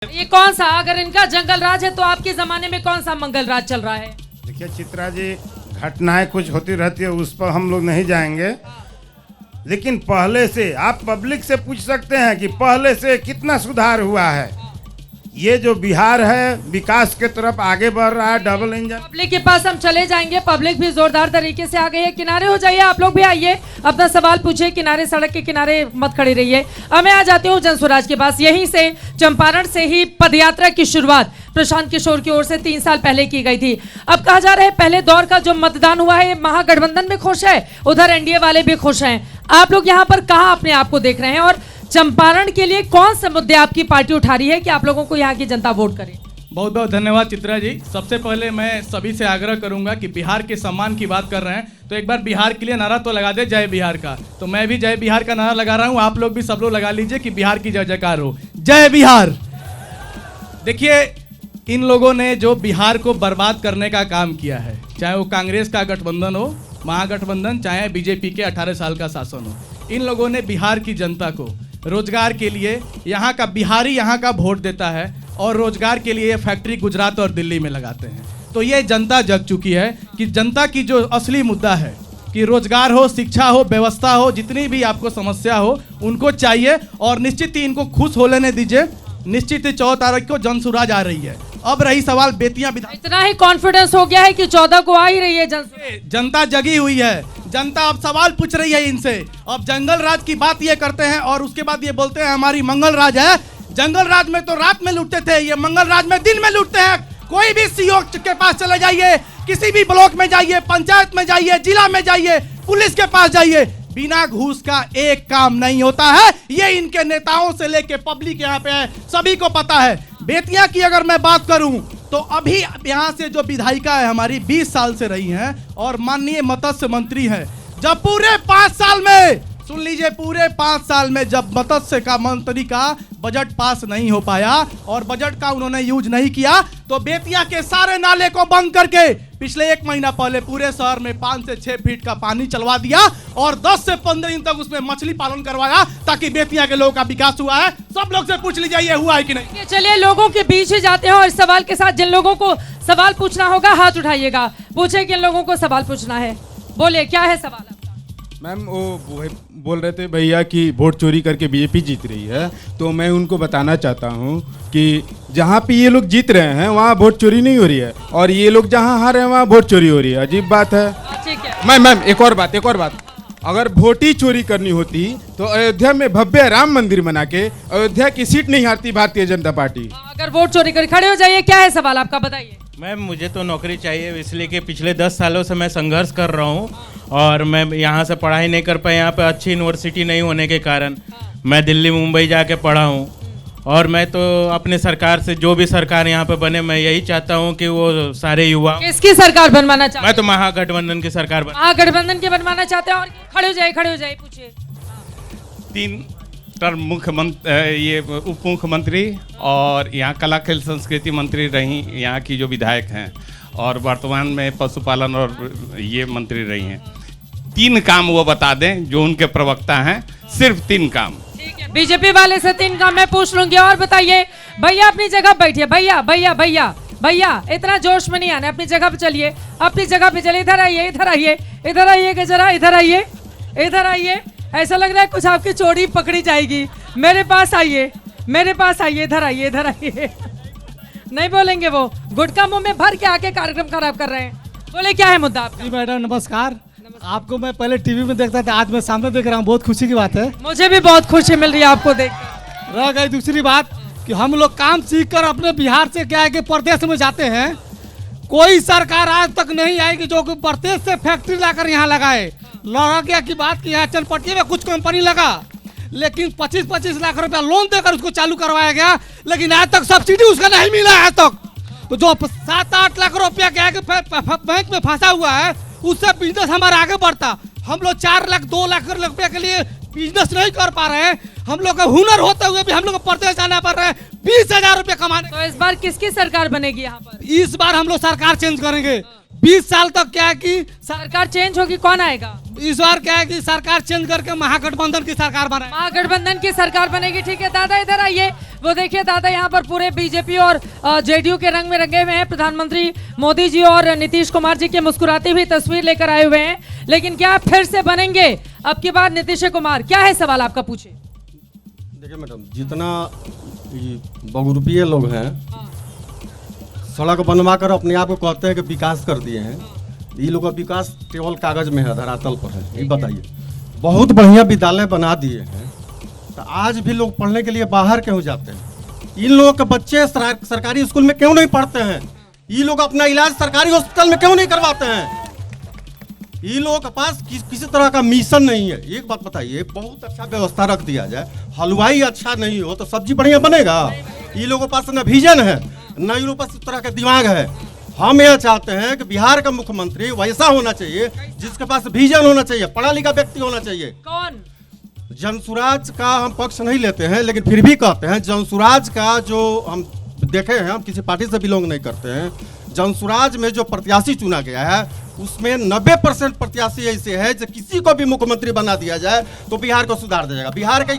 ये कौन सा, अगर इनका जंगल राज है तो आपके जमाने में कौन सा मंगल राज चल रहा है? देखिए चित्रा जी, घटनाएं कुछ होती रहती है, उस पर हम लोग नहीं जाएंगे, लेकिन पहले से आप पब्लिक से पूछ सकते हैं कि पहले से कितना सुधार हुआ है। ये जो बिहार है विकास के तरफ आगे बढ़ रहा है, डबल इंजन। पब्लिक के पास हम चले जाएंगे, पब्लिक भी जोरदार तरीके से आ गई है। किनारे हो जाइए, आप लोग भी आइए, अपना सवाल पूछिए, किनारे सड़क के किनारे मत खड़े रहिए। अब मैं आ जाती हूँ जनस्वराज के पास। यहीं से चंपारण से ही पदयात्रा की शुरुआत प्रशांत किशोर की ओर से 3 साल पहले की गई थी। अब कहा जा रहा है पहले दौर का जो मतदान हुआ है, महागठबंधन भी खुश है, उधर एनडीए वाले भी खुश हैं। आप लोग यहाँ पर कहाँ अपने आप को देख रहे हैं और चंपारण के लिए कौन से मुद्दे आपकी पार्टी उठा रही है कि आप लोगों को यहाँ की जनता वोट करे? बहुत बहुत धन्यवाद चित्रा जी। सबसे पहले मैं सभी से आग्रह करूंगा कि बिहार के सम्मान की बात कर रहे हैं तो एक बार बिहार के लिए नारा तो लगा दे, जय बिहार का। तो मैं भी जय बिहार का नारा लगा रहा हूं, आप लोग भी सब लोग लगा लीजिए कि बिहार की जय जयकार हो, जय बिहार। देखिए, इन लोगों ने जो बिहार को बर्बाद करने का काम किया है, चाहे वो कांग्रेस का गठबंधन हो, महागठबंधन, चाहे बीजेपी के 18 साल का शासन हो, इन लोगों ने बिहार की जनता को रोजगार के लिए, यहाँ का बिहारी यहाँ का वोट देता है और रोजगार के लिए फैक्ट्री गुजरात और दिल्ली में लगाते हैं। तो ये जनता जग चुकी है कि जनता की जो असली मुद्दा है कि रोजगार हो, शिक्षा हो, व्यवस्था हो, जितनी भी आपको समस्या हो उनको चाहिए और निश्चित ही इनको खुश हो लेने दीजिए। निश्चित ही 14 तारीख को जनसुराज आ रही है। अब रही सवाल बेतिया विधान, इतना ही कॉन्फिडेंस हो गया है कि 14 को आ ही रही है जनता जगी हुई है। जनता अब सवाल पूछ रही है इनसे। अब जंगल राज की बात ये करते हैं और उसके बाद ये बोलते हैं हमारी मंगल राज है। जंगल राज में तो रात में लूटते थे, ये मंगल राज में दिन में लूटते हैं। कोई भी सीओ के पास चले जाइए, किसी भी ब्लॉक में जाइए, पंचायत में जाइए, जिला में जाइए, पुलिस के पास जाइए, बिना घूस का एक काम नहीं होता है। ये इनके नेताओं से लेके पब्लिक यहाँ पे है, सभी को पता है। बेतिया की अगर मैं बात करूं तो अभी यहाँ से जो विधायिका है हमारी 20 साल से रही हैं और माननीय मत्स्य मंत्री हैं। जब पूरे 5 साल में, सुन लीजिए, पूरे 5 साल में जब मत्स्य का मंत्री का बजट पास नहीं हो पाया और बजट का उन्होंने यूज नहीं किया तो बेतिया के सारे नाले को बंद करके पिछले 1 महीना पहले पूरे शहर में 5 से 6 फीट का पानी चलवा दिया और 10 से 15 दिन तक उसमें मछली पालन करवाया ताकि बेतिया के लोगों का विकास हुआ है। सब लोग से पूछ लीजिए ये हुआ है कि नहीं। चलिए लोगों के बीच ही जाते हैं और इस सवाल के साथ जिन लोगों को सवाल पूछना होगा हाथ उठाइएगा। पूछे किन लोगों को सवाल पूछना है, बोले क्या है सवाल आपका? मैम वो बोल रहे थे भैया कि वोट चोरी करके बीजेपी जीत रही है, तो मैं उनको बताना चाहता हूँ कि जहाँ पे ये लोग जीत रहे हैं वहाँ वोट चोरी नहीं हो रही है और ये लोग जहाँ हार रहे हैं वहाँ वोट चोरी हो रही है। अजीब बात है। ठीक है मैम एक और बात, अगर वोट ही चोरी करनी होती तो अयोध्या में भव्य राम मंदिर बना के अयोध्या की सीट नहीं हारती भारतीय जनता पार्टी। अगर वोट चोरी कर खड़े हो जाइए, क्या है सवाल आपका, बताइए। मैम मुझे तो नौकरी चाहिए, इसलिए कि पिछले 10 सालों से मैं संघर्ष कर रहा हूँ और मैं यहाँ से पढ़ाई नहीं कर पाया। यहाँ पे अच्छी यूनिवर्सिटी नहीं होने के कारण मैं दिल्ली मुंबई जाके पढ़ा हूँ और मैं तो अपने सरकार से, जो भी सरकार यहाँ पे बने, मैं यही चाहता हूँ कि वो सारे युवा। किसकी सरकार बनवाना चाहते हैं? मैं तो महागठबंधन की सरकार महागठबंधन की बनवाना चाहते हैं। और खड़े हो जाइए, पूछिए। 3 टर्म मुख्यमंत्री, ये उप मुख्यमंत्री और यहाँ कला खेल संस्कृति मंत्री रही यहाँ की जो विधायक हैं और वर्तमान में पशुपालन और ये मंत्री रही हैं। 3 काम वो बता दें जो उनके प्रवक्ता हैं, सिर्फ 3 काम। ठीक है, बीजेपी वाले से 3 काम मैं पूछ लूंगी। और बताइए भैया, अपनी जगह बैठिए। भैया इतना जोश में नहीं आना, अपनी जगह पे चलिए, अपनी जगह पे चलिए। इधर आइए जरा, इधर आइए। ऐसा लग रहा है कुछ आपकी चोरी पकड़ी जाएगी। मेरे पास आइए, इधर आइए। नहीं बोलेंगे, वो गुटखा मुंह में भर के आके कार्यक्रम खराब कर रहे हैं। बोले क्या है मुद्दा आपका? जी मैडम नमस्कार। आपको मैं पहले टीवी में देखता था, आज मैं सामने देख रहा हूँ, बहुत खुशी की बात है। मुझे भी बहुत खुशी मिल रही है आपको देखकर। रह गई दूसरी बात कि हम लोग काम सीख कर अपने बिहार से क्या है कि प्रदेश में जाते हैं। कोई सरकार आज तक नहीं आएगी जो कि प्रदेश से फैक्ट्री लाकर यहाँ लगाए। लड़ा गया की बात की यहाँ चनपटिया में कुछ कंपनी लगा, लेकिन 25-25 लाख रुपया लोन देकर उसको चालू करवाया गया, लेकिन आज तक सब्सिडी उसका नहीं मिला आज तक। तो जो 7-8 लाख रुपया क्या है कि बैंक में फंसा हुआ है, उससे बिजनेस हमारा आगे बढ़ता। हम लोग 4 लाख 2 लाख रुपए के लिए बिजनेस नहीं कर पा रहे हैं। हम लोग का हुनर होते हुए भी हम लोग को प्रदेश जाना पड़ रहा है 20,000 रुपए कमाने। तो इस बार किसकी सरकार बनेगी यहाँ पर? इस बार हम लोग सरकार चेंज करेंगे। 20 साल तक क्या है कि सरकार चेंज होगी, कौन आएगा? इस बार क्या है कि सरकार चेंज करके महागठबंधन की सरकार बनाए। महागठबंधन की सरकार बनेगी। ठीक है दादा, इधर आइए। वो देखिए दादा, यहाँ पर पूरे बीजेपी और जेडीयू के रंग में रंगे हुए हैं। प्रधानमंत्री मोदी जी और नीतीश कुमार जी की मुस्कुराती हुई तस्वीर लेकर आए हुए हैं। लेकिन क्या फिर से बनेंगे अब की बार नीतीश कुमार? क्या है सवाल आपका, पूछे। देखिए मैडम, जितना बहुरूपीय लोग हैं, सड़क बनवा कर अपने आप को कहते हैं कि विकास कर दिए हैं। ये लोग का विकास केवल कागज में है, धरातल पर है। ये बताइए, बहुत बढ़िया विद्यालय बना दिए हैं, तो आज भी लोग पढ़ने के लिए बाहर क्यों जाते हैं? इन लोगों के बच्चे सरकारी स्कूल में क्यों नहीं पढ़ते हैं? ये लोग अपना इलाज सरकारी हॉस्पिटल में क्यों नहीं करवाते हैं? इन लोगों के पास किसी तरह का मिशन नहीं है। एक बात बताइए, बहुत अच्छा व्यवस्था रख दिया जाए, हलवाई अच्छा नहीं हो तो सब्जी बढ़िया बनेगा? ये लोगों के पास न विजन है, न इन लोगों के पास इस तरह का दिमाग है। हम यह चाहते हैं कि बिहार का मुख्यमंत्री वैसा होना चाहिए जिसके पास विजन होना चाहिए, पढ़ा लिखा व्यक्ति होना चाहिए। कौन? जनसुराज का हम पक्ष नहीं लेते हैं, लेकिन फिर भी कहते हैं जनसुराज का जो हम देखे हैं, हम किसी पार्टी से बिलोंग नहीं करते हैं, जनसुराज में जो प्रत्याशी चुना गया है उसमें 90% प्रत्याशी ऐसे है जो किसी को भी मुख्यमंत्री बना दिया जाए तो बिहार को सुधार दे जाएगा। बिहार का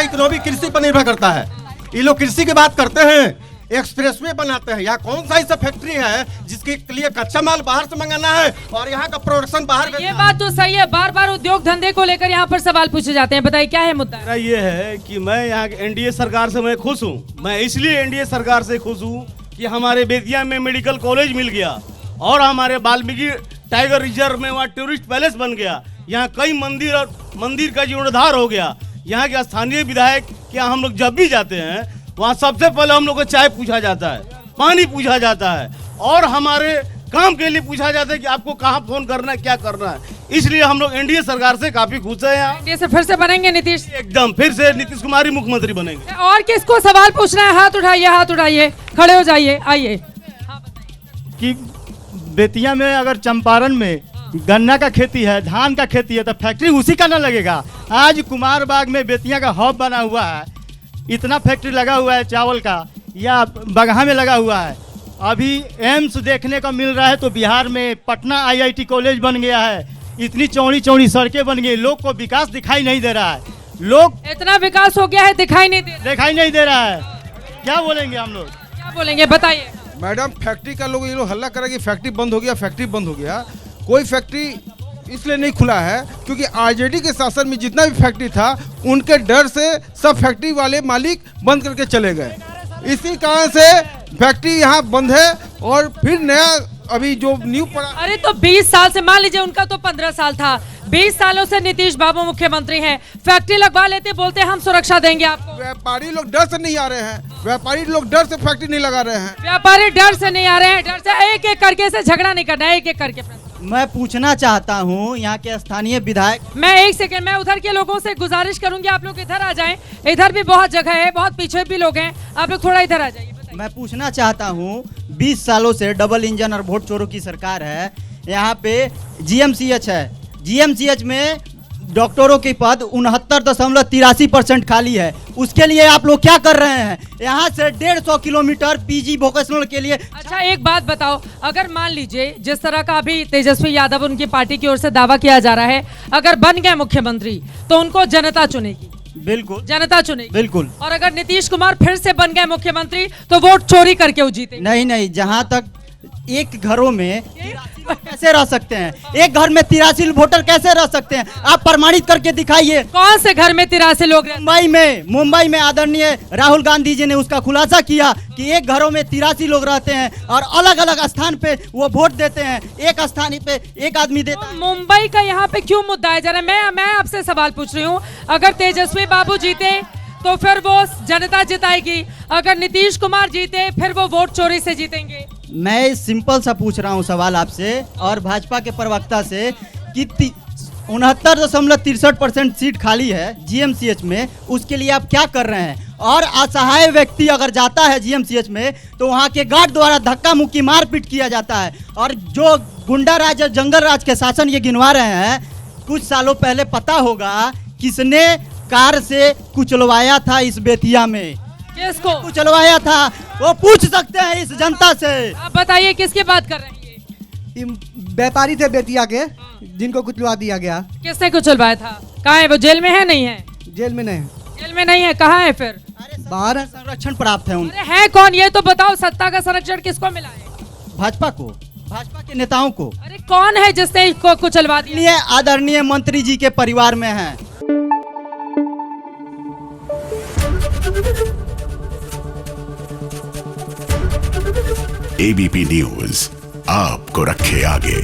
इकोनॉमी कृषि पर निर्भर करता है। ये लोग कृषि की बात करते हैं, एक्सप्रेसवे बनाते हैं। यहाँ कौन सा ऐसा फैक्ट्री है जिसके लिए कच्चा माल बाहर से मंगाना है और यहाँ का प्रोडक्शन बाहर? ये बात तो सही है, बार बार उद्योग धंधे को लेकर यहाँ पर सवाल पूछे जाते हैं। बताइए क्या है मुद्दा? मेरा ये है कि मैं यहाँ एनडीए सरकार से मैं खुश हूँ। मैं इसलिए एनडीए सरकार से खुश हूँ कि हमारे बेतिया में मेडिकल कॉलेज मिल गया और हमारे वाल्मीकि टाइगर रिजर्व में वहाँ टूरिस्ट पैलेस बन गया। यहाँ कई मंदिर का जीर्णोद्धार हो गया। यहाँ के स्थानीय विधायक क्या हम लोग जब भी जाते हैं वहाँ सबसे पहले हम लोग को चाय पूछा जाता है, पानी पूछा जाता है और हमारे काम के लिए पूछा जाता है कि आपको कहाँ फोन करना है, क्या करना है। इसलिए हम लोग एनडीए सरकार से काफी खुश है। यहाँ एनडीए से फिर से बनेंगे नीतीश? एकदम फिर से नीतीश कुमार ही मुख्यमंत्री बनेंगे। और किसको सवाल पूछना है? हाथ उठाइए, हाथ उठाइए, खड़े हो जाइए, आइए। कि बेतिया में अगर चंपारण में गन्ना का खेती है, धान का खेती है, तो फैक्ट्री उसी का ना लगेगा। आज कुमार बाग में बेतिया का हब बना हुआ है, इतना फैक्ट्री लगा हुआ है चावल का, या बगहा में लगा हुआ है। अभी एम्स देखने को मिल रहा है, तो बिहार में पटना आईआईटी कॉलेज बन गया है। इतनी चौड़ी चौड़ी सड़कें बन गई, लोग को विकास दिखाई नहीं दे रहा है। लोग इतना विकास हो गया है, दिखाई नहीं दे रहा है। क्या बोलेंगे हम लोग, क्या बोलेंगे बताइए? मैडम, फैक्ट्री का लोग ये लोग हल्ला करें कि फैक्ट्री बंद हो गया, फैक्ट्री बंद हो गया। कोई फैक्ट्री इसलिए नहीं खुला है क्योंकि आरजेडी के शासन में जितना भी फैक्ट्री था उनके डर से सब फैक्ट्री वाले मालिक बंद करके चले गए। इसी कारण से फैक्ट्री यहाँ बंद है और फिर नया अभी जो न्यू पड़ा। अरे तो 20 साल से, मान लीजिए उनका तो 15 साल था, 20 सालों से नीतीश बाबू मुख्यमंत्री हैं, फैक्ट्री लगवा लेते, बोलते हम सुरक्षा देंगे आपको। व्यापारी लोग डर से नहीं आ रहे हैं, व्यापारी लोग डर से फैक्ट्री नहीं लगा रहे हैं। व्यापारी डर से नहीं आ रहे हैं, डर से एक एक करके से झगड़ा नहीं करना है, एक एक करके। मैं पूछना चाहता हूँ यहाँ के स्थानीय विधायक। मैं एक सेकंड, मैं उधर के लोगों से गुजारिश करूंगी आप लोग इधर आ जाएं, इधर भी बहुत जगह है, बहुत पीछे भी लोग हैं, आप लोग थोड़ा इधर आ जाइए। मैं पूछना चाहता हूँ, 20 सालों से डबल इंजन और वोट चोरों की सरकार है। यहाँ पे जीएमसीएच है, जीएमसीएच में डॉक्टरों के पद 69.83% खाली है। उसके लिए आप लोग क्या कर रहे हैं? यहाँ से 150 किलोमीटर पीजी वोकेशनल के लिए। अच्छा एक बात बताओ, अगर मान लीजिए जिस तरह का अभी तेजस्वी यादव उनकी पार्टी की ओर से दावा किया जा रहा है, अगर बन गए मुख्यमंत्री तो उनको जनता चुनेगी? बिल्कुल, जनता चुनेगी, बिल्कुल। और अगर नीतीश कुमार फिर से बन गए मुख्यमंत्री तो वोट चोरी करके वो जीते? नहीं, जहाँ तक एक घरों में कैसे रह सकते हैं? एक घर में 83 वोटर कैसे रह सकते हैं? आप प्रमाणित करके दिखाइए। कौन से घर में 83 लोग? मुंबई में आदरणीय राहुल गांधी जी ने उसका खुलासा किया कि एक घरों में 83 लोग रहते हैं और अलग अलग स्थान पे वो वोट देते हैं, एक स्थान पे एक आदमी देता है। मुंबई का यहाँ पे क्यों मुद्दा है? जरा मैं आपसे सवाल पूछ रही हूँ, अगर तेजस्वी बाबू जीते तो फिर वो जनता जिताएगी, अगर नीतीश कुमार जीते फिर वो वोट चोरी से जीतेंगे? मैं सिंपल सा पूछ रहा हूं सवाल आपसे और भाजपा के प्रवक्ता से कि 69.63% सीट खाली है जीएमसीएच में, उसके लिए आप क्या कर रहे हैं? और असहाय व्यक्ति अगर जाता है जीएमसीएच में तो वहाँ के गार्ड द्वारा धक्का मुक्की मारपीट किया जाता है। और जो गुंडा राज और जंगल राज के शासन ये गिनवा रहे हैं, कुछ सालों पहले पता होगा किसने कार से कुचलवाया था इस बेतिया में, किसको कुचलवाया था वो पूछ सकते हैं इस जनता से। आप बताइए किसकी बात कर रहे हैं? व्यापारी थे बेतिया के, जिनको कुचलवा दिया गया। किसने कुचलवाया था? कहाँ है वो? जेल में है? नहीं है? जेल में नहीं, जेल में नहीं है, कहाँ है फिर? बाहर है, संरक्षण प्राप्त है उनको। अरे है कौन ये तो बताओ, सत्ता का संरक्षण किसको मिला है? भाजपा को, भाजपा के नेताओं को। अरे कौन है जिसने इसको कुचलवा दिया? इसलिए आदरणीय मंत्री जी के परिवार में है। एबीपी न्यूज आपको रखे आगे।